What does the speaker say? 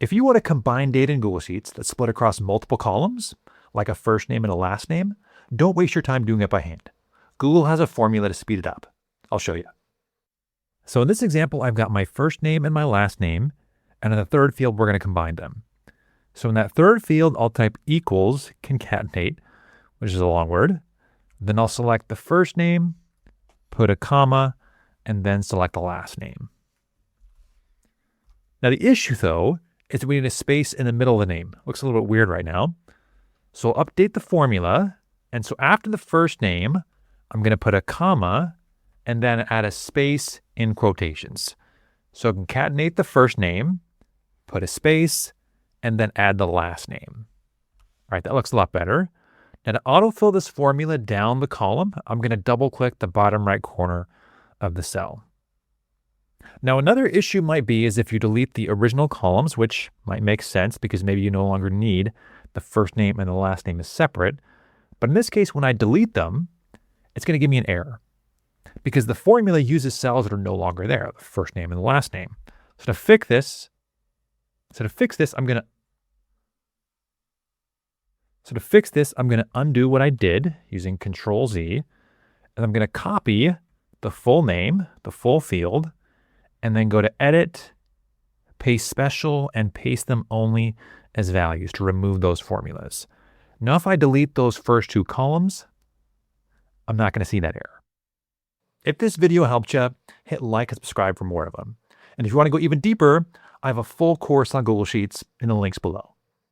If you want to combine data in Google Sheets that's split across multiple columns, like a first name and a last name, don't waste your time doing it by hand. Google has a formula to speed it up. I'll show you. So in this example, I've got my first name and my last name, and in the third field, we're going to combine them. So in that third field, I'll type equals concatenate, which is a long word. Then I'll select the first name, put a comma, and then select the last name. Now the issue though, is that we need a space in the middle of the name. Looks a little bit weird right now. So I'll update the formula. And so after the first name, I'm going to put a comma and then add a space in quotations. So concatenate the first name, put a space, and then add the last name. All right, that looks a lot better. Now to autofill this formula down the column, I'm going to double click the bottom right corner of the cell. Now another issue might be is if you delete the original columns, which might make sense because maybe you no longer need the first name and the last name is separate. But in this case, when I delete them, it's going to give me an error because the formula uses cells that are no longer there, the first name and the last name. So to fix this, I'm going to undo what I did using Control Z, and I'm going to copy the full name, the full field, and then go to Edit, Paste Special, and paste them only as values to remove those formulas. Now, if I delete those first two columns, I'm not going to see that error. If this video helped you, hit like and subscribe for more of them. And if you want to go even deeper, I have a full course on Google Sheets in the links below.